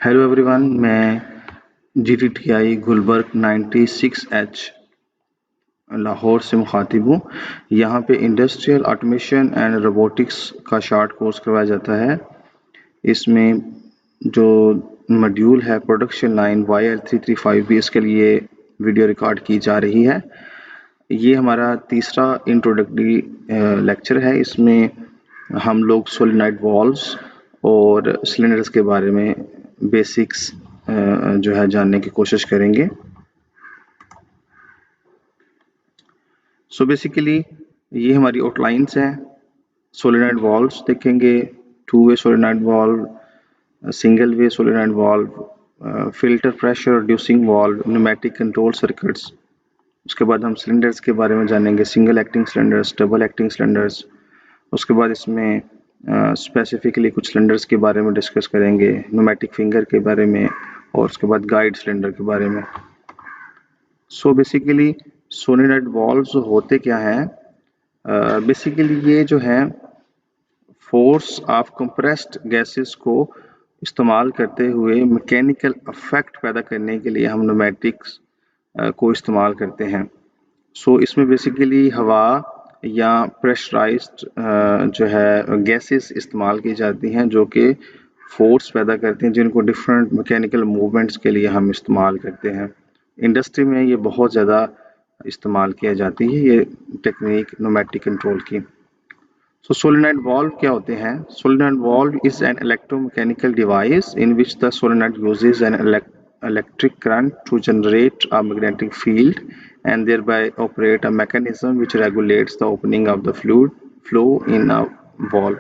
Hello everyone, मैं GTTI Gulberg 96H Lahore से मुखातिब हूँ। यहाँ पे इंडस्ट्रियल ऑटोमेशन एंड रोबोटिक्स का शॉर्ट कोर्स करवाया जाता है। इसमें जो मॉड्यूल है प्रोडक्शन लाइन YL335 भी इसके लिए वीडियो रिकॉर्ड की जा रही है। ये हमारा तीसरा इंट्रोडक्टरी लेक्चर है। इसमें हम लोग सोलेनॉइड वॉल्व्स और सिलेंडर्स के बारे में बेसिक्स जो है जानने की कोशिश करेंगे। बेसिकली ये हमारी आउटलाइंस हैं। सोलेनॉइड वॉल्व्स देखेंगे, two way solenoid valve, single way solenoid valve, filter pressure reducing valve, pneumatic control circuits. उसके बाद हम सिलेंडर्स के बारे में जानेंगे, single acting cylinders, double acting cylinders. उसके बाद इसमें स्पेसिफिकली कुछ सिलेंडर्स के बारे में डिस्कस करेंगे, न्यूमेटिक फिंगर के बारे में, और उसके बाद गाइड सिलेंडर के बारे में। बेसिकली सोलेनॉइड वॉल्व्स होते क्या हैं? बेसिकली ये जो है फोर्स ऑफ कंप्रेस्ड गैसेस को इस्तेमाल करते हुए मैकेनिकल इफेक्ट पैदा करने के लिए हम न्यूमेटिक्स को इस्तेमाल करते हैं। इसमें बेसिकली हवा या प्रेशराइज्ड जो है गैसेस इस्तेमाल की जाती हैं जो कि फोर्स पैदा करती हैं, जिनको डिफरेंट मैकेनिकल मूवमेंट्स के लिए हम इस्तेमाल करते हैं। इंडस्ट्री में ये बहुत ज़्यादा इस्तेमाल किया जाती है ये टेक्निक न्यूमेटिक कंट्रोल की। सोलेनॉइड वॉल्व क्या होते हैं? Solenoid valve is an electromechanical device in which the solenoid uses an electric current to generate a magnetic field and thereby operate a mechanism which regulates the opening of the fluid flow in a valve.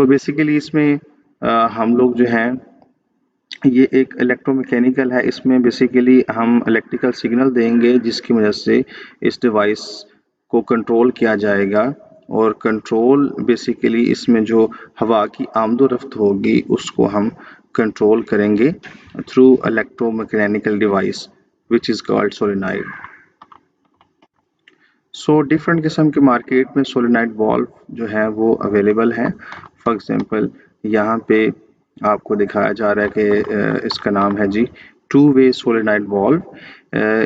Basically इसमें हम लोग जो हैं ये एक electromechanical है। इसमें basically हम इलेक्ट्रिकल सिग्नल देंगे जिसकी वजह से इस डिवाइस को कंट्रोल किया जाएगा, और कंट्रोल बेसिकली इसमें जो हवा की आमदोरफ्त होगी उसको हम कंट्रोल करेंगे through electromechanical device which is called solenoid. Different किस्म के मार्केट में सोलेनॉइड वॉल्व जो है वो अवेलेबल हैं। फॉर एग्जांपल यहाँ पे आपको दिखाया जा रहा है कि इसका नाम है जी टू वे सोलेनॉइड वॉल्व।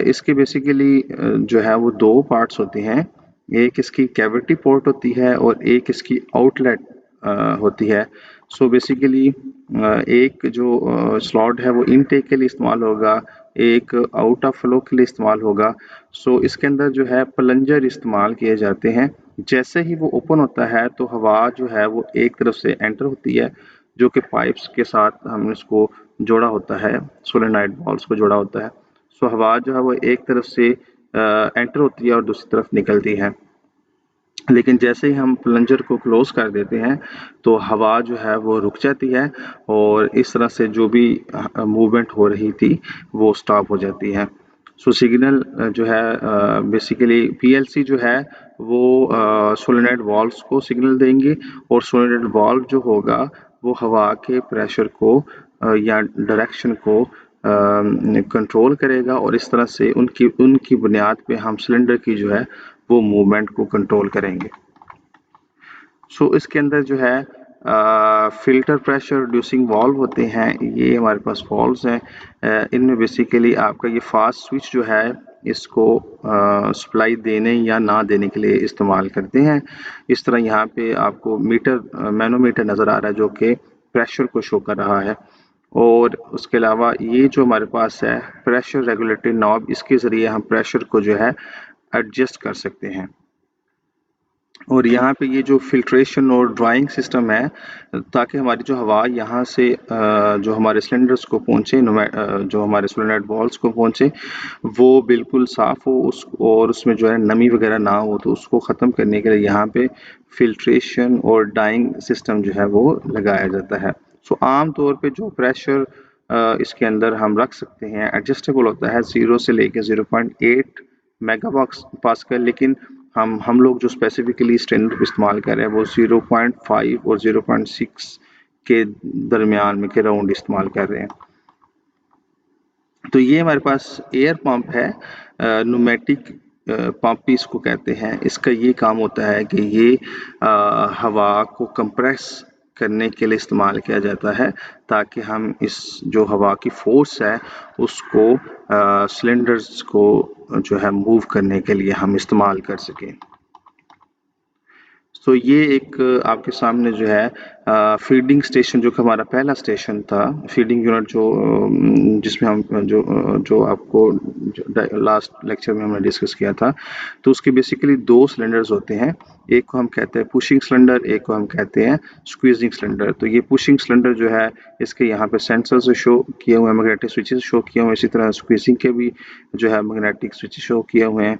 इसके बेसिकली जो है वो दो पार्ट्स होते हैं। एक इसकी कैविटी पोर्ट होती है और एक इसकी आउटलेट होती है। बेसिकली एक जो स्लॉट है वो इनटेक के लिए इस्तेमाल होगा, एक आउट ऑफ फ्लो के लिए इस्तेमाल होगा। इसके अंदर जो है प्लंजर इस्तेमाल किए जाते हैं। जैसे ही वो ओपन होता है तो हवा जो है वो एक तरफ से एंटर होती है, जो कि पाइप्स के साथ हमने इसको जोड़ा होता है, सोलेनॉइड वॉल्व्स को जोड़ा होता है। हवा जो है वो एक तरफ से एंटर होती है और दूसरी तरफ निकलती है। लेकिन जैसे ही हम प्लंजर को क्लोज कर देते हैं तो हवा जो है वो रुक जाती है और इस तरह से जो भी मूवमेंट हो रही थी वो स्टॉप हो जाती है। सिग्नल जो है बेसिकली PLC जो है वो सोलेनॉइड वॉल्व्स को सिग्नल देंगे, और सोलेनॉइड वॉल्व जो होगा वो हवा के प्रेशर को या डायरेक्शन को कंट्रोल करेगा, और इस तरह से उनकी बुनियाद पे हम सिलेंडर की जो है वो मूवमेंट को कंट्रोल करेंगे। इसके अंदर जो है फिल्टर प्रेशर रिड्यूसिंग वॉल्व होते हैं। ये हमारे पास वॉल्व्स हैं। इनमें बेसिकली आपका ये फास्ट स्विच जो है इसको सप्लाई देने या ना देने के लिए इस्तेमाल करते हैं। इस तरह यहाँ पे आपको मैनोमीटर नज़र आ रहा है जो कि प्रेशर को शो कर रहा है। और उसके अलावा ये जो हमारे पास है प्रेशर रेगुलेटरी नॉब, इसके ज़रिए हम प्रेशर को जो है एडजस्ट कर सकते हैं। और यहाँ पे ये जो फिल्ट्रेशन और ड्राइंग सिस्टम है, ताकि हमारी जो हवा यहाँ से जो हमारे सिलेंडर्स को पहुँचे, जो हमारे सोलेनॉइड वॉल्व्स को पहुँचे, वो बिल्कुल साफ़ हो और उसमें जो है नमी वगैरह ना हो, तो उसको ख़त्म करने के लिए यहाँ पे फिल्ट्रेशन और डाइंग सिस्टम जो है वो लगाया जाता है। आम तौर पे जो प्रेशर इसके अंदर हम रख सकते हैं एडजस्टेबल होता है 0 से लेके 0.8 मेगापास्कल, लेकिन हम लोग जो स्पेसिफिकली स्टैंडर्ड इस्तेमाल कर रहे हैं वो 0.5 और 0.6 के दरमियान में के राउंड इस्तेमाल कर रहे हैं। तो ये हमारे पास एयर पंप है, न्यूमेटिक पंप भी इसको कहते हैं। इसका ये काम होता है कि ये हवा को कंप्रेस करने के लिए इस्तेमाल किया जाता है, ताकि हम इस जो हवा की फोर्स है उसको सिलेंडर्स को जो है मूव करने के लिए हम इस्तेमाल कर सकें। तो ये एक आपके सामने जो है फीडिंग स्टेशन, जो कि हमारा पहला स्टेशन था, फीडिंग यूनिट, जो जिसमें हम जो आपको लास्ट लेक्चर में हमने डिस्कस किया था। तो उसके बेसिकली दो सिलेंडर्स होते हैं, एक को हम कहते हैं पुशिंग सिलेंडर, एक को हम कहते हैं स्क्वीजिंग सिलेंडर। तो ये पुशिंग सिलेंडर जो है, इसके यहाँ पे सेंसर से शो किए हुए हैं, मैग्नेटिक स्विचेस शो किए हुए हैं, इसी तरह स्क्वीजिंग के भी जो है मैग्नेटिक स्विच शो किए हुए हैं।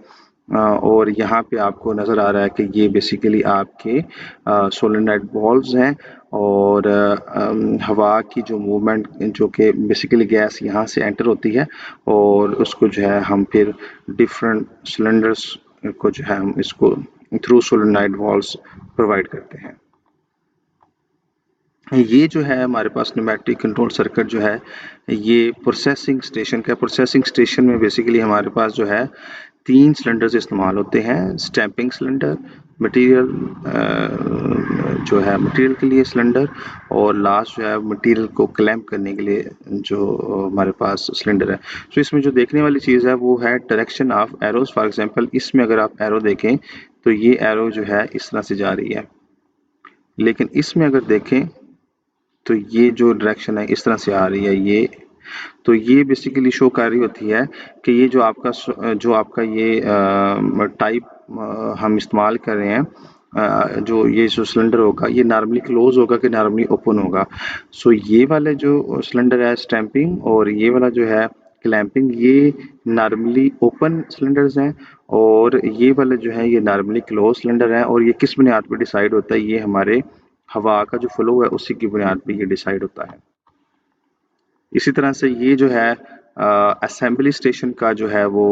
और यहाँ पे आपको नज़र आ रहा है कि ये बेसिकली आपके सोलेनॉइड वॉल्व्स हैं, और हवा की जो मूवमेंट, जो कि बेसिकली गैस यहाँ से एंटर होती है और उसको जो है हम फिर डिफरेंट सिलेंडर्स को जो है हम इसको थ्रू सोलेनॉइड वॉल्व्स प्रोवाइड करते हैं। ये जो है हमारे पास न्यूमेटिक कंट्रोल सर्किट जो है, ये प्रोसेसिंग स्टेशन का, प्रोसेसिंग स्टेशन में बेसिकली हमारे पास जो है 3 सिलेंडर्स इस्तेमाल होते हैं। स्टैंपिंग सिलेंडर, मटेरियल जो है मटेरियल के लिए सिलेंडर, और लास्ट जो है मटेरियल को क्लैंप करने के लिए जो हमारे पास सिलेंडर है। तो इसमें जो देखने वाली चीज़ है वो है direction of arrows. For example इसमें अगर आप एरो देखें तो ये एरो जो है इस तरह से जा रही है, लेकिन इसमें अगर देखें तो ये जो डायरेक्शन है इस तरह से आ रही है ये। तो ये बेसिकली शो कर रही होती है कि ये जो आपका ये टाइप हम इस्तेमाल कर रहे हैं, जो ये जो सिलेंडर होगा ये नॉर्मली क्लोज होगा कि नॉर्मली ओपन होगा। सो ये वाले जो सिलेंडर है स्टैंपिंग, और ये वाला जो है क्लैंपिंग, ये नॉर्मली ओपन सिलेंडर्स हैं, और ये वाले जो है ये नॉर्मली क्लोज सिलेंडर हैं। और ये किस बुनियाद पर डिसाइड होता है, ये हमारे हवा का जो फ्लो है उसी की बुनियाद पर ये डिसाइड होता है। इसी तरह से ये जो है असेंबली स्टेशन का जो है वो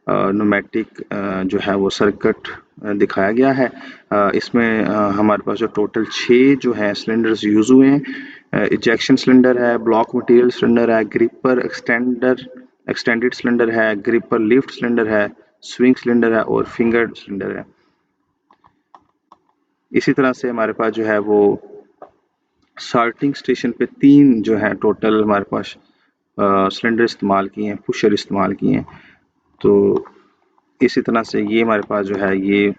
न्यूमेटिक जो है वो सर्किट दिखाया गया है। इसमें हमारे पास जो टोटल 6 जो है सिलेंडर्स यूज़ हुए हैं। इजेक्शन सिलेंडर है, ब्लॉक मटेरियल सिलेंडर है, ग्रिपर एक्सटेंडेड सिलेंडर है, ग्रिपर लिफ्ट सिलेंडर है, स्विंग सिलेंडर है और फिंगर सिलेंडर है। इसी तरह से हमारे पास जो है वो सॉर्टिंग स्टेशन पे 3 जो है टोटल हमारे पास सिलेंडर इस्तेमाल किए हैं, पुशर इस्तेमाल किए हैं। तो इसी तरह से ये हमारे पास जो है ये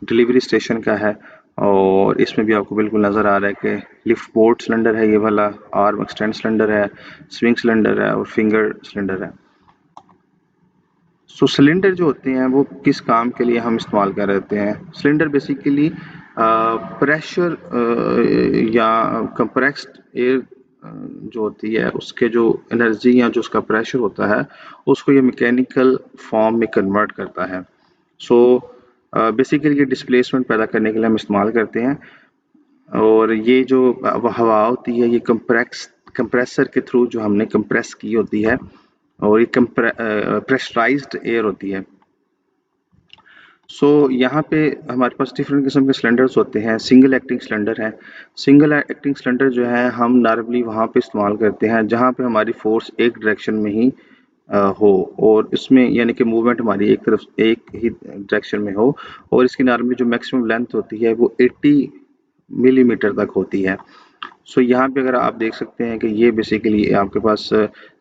डिलीवरी स्टेशन का है, और इसमें भी आपको बिल्कुल नज़र आ रहा है कि लिफ्ट पोर्ट सिलेंडर है ये वाला, आर्म एक्सटेंड सिलेंडर है, स्विंग सिलेंडर है और फिंगर सिलेंडर है। सो सिलेंडर जो होते हैं वो किस काम के लिए हम इस्तेमाल कर रहे होते हैं। सिलेंडर बेसिकली प्रेशर या कंप्रेस्ड एयर जो होती है उसके जो एनर्जी या जो उसका प्रेशर होता है उसको ये मैकेनिकल फॉर्म में कन्वर्ट करता है। सो बेसिकली ये डिस्प्लेसमेंट पैदा करने के लिए हम इस्तेमाल करते हैं, और ये जो हवा होती है ये कंप्रेसर के थ्रू जो हमने कंप्रेस की होती है, और ये प्रेशराइज्ड एयर होती है। सो यहाँ पे हमारे पास डिफरेंट किस्म के सिलेंडर्स होते हैं। सिंगल एक्टिंग सिलेंडर है। सिंगल एक्टिंग सिलेंडर जो है हम नॉर्मली वहाँ पे इस्तेमाल करते हैं जहाँ पे हमारी फोर्स एक डायरेक्शन में ही हो, और इसमें यानी कि मूवमेंट हमारी एक ही डायरेक्शन में हो, और इसकी नॉर्मली जो मैक्सिमम लेंथ होती है वो 80 मिलीमीटर तक होती है। सो यहाँ पे अगर आप देख सकते हैं कि ये बेसिकली आपके पास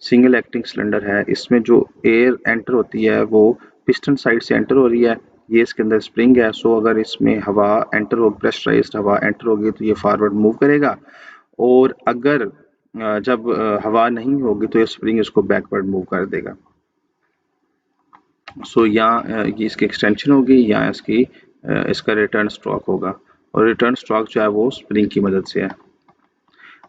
सिंगल एक्टिंग सिलेंडर है। इसमें जो एयर एंटर होती है वो पिस्टन साइड से एंटर हो रही है, ये इसके अंदर स्प्रिंग है। सो अगर इसमें हवा एंटर हो, प्रेशराइज्ड हवा एंटर होगी तो ये फॉरवर्ड मूव करेगा, और अगर जब हवा नहीं होगी तो ये स्प्रिंग इसको बैकवर्ड मूव कर देगा। सो यहाँ ये इसकी एक्सटेंशन होगी, यहाँ इसका रिटर्न स्ट्रोक होगा, और रिटर्न स्ट्रोक जो है वो स्प्रिंग की मदद से है।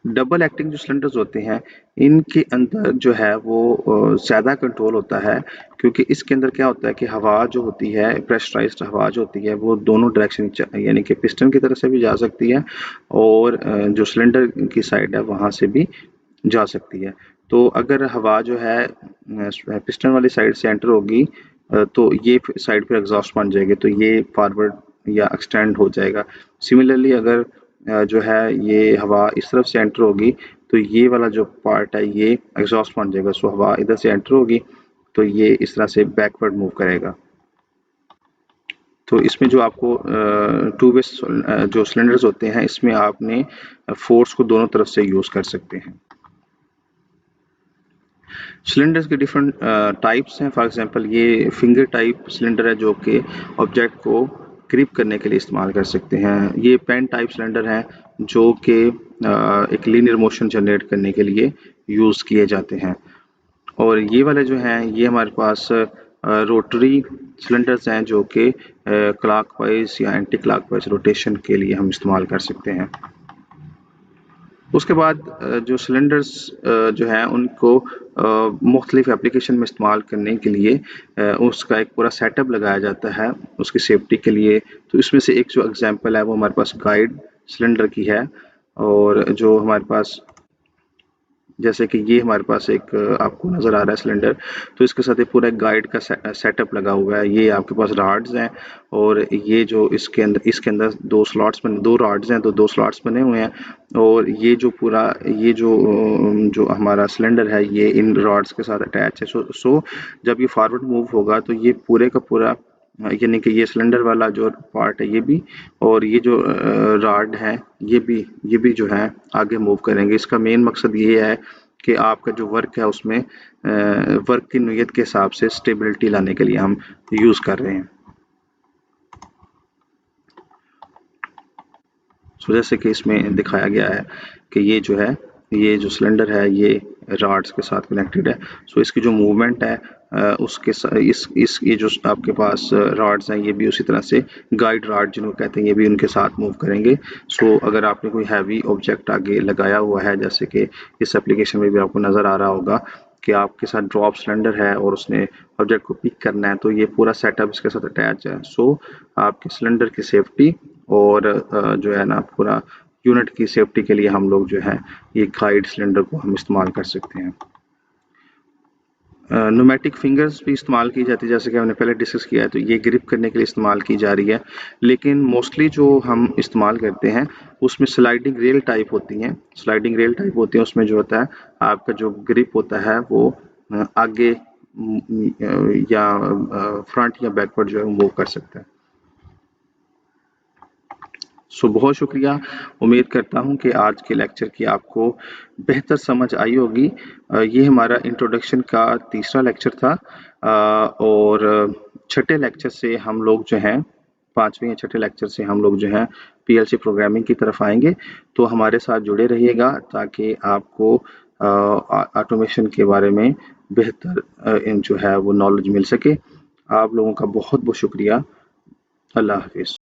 डबल एक्टिंग जो सिलेंडर्स होते हैं इनके अंदर जो है वो ज़्यादा कंट्रोल होता है, क्योंकि इसके अंदर क्या होता है कि हवा जो होती है, प्रेशराइज्ड हवा जो होती है वो दोनों डायरेक्शन यानी कि पिस्टन की तरफ से भी जा सकती है, और जो सिलेंडर की साइड है वहाँ से भी जा सकती है। तो अगर हवा जो है पिस्टन वाली साइड से एंटर होगी तो ये साइड पर एग्जॉस्ट बन जाएगी, तो ये फॉरवर्ड या एक्सटेंड हो जाएगा। सिमिलरली अगर जो है ये हवा इस तरफ से एंटर होगी तो ये वाला जो पार्ट है ये एग्जॉस्ट बन जाएगा। सो हवा इधर से एंटर होगी तो ये इस तरह से बैकवर्ड मूव करेगा। तो इसमें जो आपको टू वे जो सिलेंडर्स होते हैं, इसमें आपने फोर्स को दोनों तरफ से यूज़ कर सकते हैं। सिलेंडर्स के डिफरेंट टाइप्स हैं। फॉर एग्जांपल ये फिंगर टाइप सिलेंडर है जो कि ऑब्जेक्ट को ग्रिप करने के लिए इस्तेमाल कर सकते हैं। ये पेन टाइप सिलेंडर हैं जो कि एक लीनियर मोशन जनरेट करने के लिए यूज़ किए जाते हैं। और ये वाले जो हैं ये हमारे पास रोटरी सिलेंडर्स हैं जो कि क्लॉकवाइज या एंटी क्लॉकवाइज रोटेशन के लिए हम इस्तेमाल कर सकते हैं। उसके बाद जो सिलेंडर्स जो हैं उनको मुख्तलिफ एप्लीकेशन में इस्तेमाल करने के लिए उसका एक पूरा सेटअप लगाया जाता है उसकी सेफ्टी के लिए। तो इसमें से एक जो एग्जांपल है वो हमारे पास गाइड सिलेंडर की है, और जो हमारे पास जैसे कि ये हमारे पास एक आपको नज़र आ रहा है सिलेंडर, तो इसके साथ एक पूरा एक गाइड का सेटअप लगा हुआ है। ये आपके पास रॉड्स हैं और ये जो इसके अंदर दो स्लॉट्स बने, दो रॉड्स हैं तो दो स्लॉट्स बने हुए हैं, और ये जो पूरा ये जो हमारा सिलेंडर है ये इन रॉड्स के साथ अटैच है। सो जब ये फॉरवर्ड मूव होगा तो ये पूरे का पूरा यानी कि ये सिलेंडर वाला जो पार्ट है ये भी, और ये जो रॉड है ये भी जो है आगे मूव करेंगे। इसका मेन मकसद ये है कि आपका जो वर्क है उसमें वर्क की नोयत के हिसाब से स्टेबिलिटी लाने के लिए हम यूज़ कर रहे हैं। सो जैसे कि इसमें दिखाया गया है कि ये जो है ये जो सिलेंडर है ये रॉड्स के साथ कनेक्टेड है। सो इसकी जो मूवमेंट है उसके इस ये जो आपके पास रॉड्स हैं ये भी उसी तरह से गाइड रॉड जिनको कहते हैं ये भी उनके साथ मूव करेंगे। सो अगर आपने कोई हैवी ऑब्जेक्ट आगे लगाया हुआ है, जैसे कि इस एप्लीकेशन में भी आपको नज़र आ रहा होगा कि आपके साथ ड्रॉप सिलेंडर है और उसने ऑब्जेक्ट को पिक करना है, तो ये पूरा सेटअप इसके साथ अटैच है। सो आपके सिलेंडर की सेफ्टी और जो है ना पूरा यूनिट की सेफ्टी के लिए हम लोग जो है ये गाइड सिलेंडर को हम इस्तेमाल कर सकते हैं। न्यूमेटिक फिंगर्स भी इस्तेमाल की जाती है, जैसे कि हमने पहले डिस्कस किया है, तो ये ग्रिप करने के लिए इस्तेमाल की जा रही है। लेकिन मोस्टली जो हम इस्तेमाल करते हैं उसमें स्लाइडिंग रेल टाइप होती हैं। स्लाइडिंग रेल टाइप होती है, उसमें जो होता है आपका जो ग्रिप होता है वो आगे या फ्रंट या बैकवर्ड जो है मूव कर सकता है। सो बहुत शुक्रिया। उम्मीद करता हूँ कि आज के लेक्चर की आपको बेहतर समझ आई होगी। ये हमारा इंट्रोडक्शन का तीसरा लेक्चर था, और छठे लेक्चर से हम लोग जो हैं पाँचवें या छठे लेक्चर से हम लोग जो हैं पीएलसी प्रोग्रामिंग की तरफ आएंगे। तो हमारे साथ जुड़े रहिएगा ताकि आपको ऑटोमेशन के बारे में बेहतर जो है वो नॉलेज मिल सके। आप लोगों का बहुत बहुत शुक्रिया। अल्लाह हाफिज़।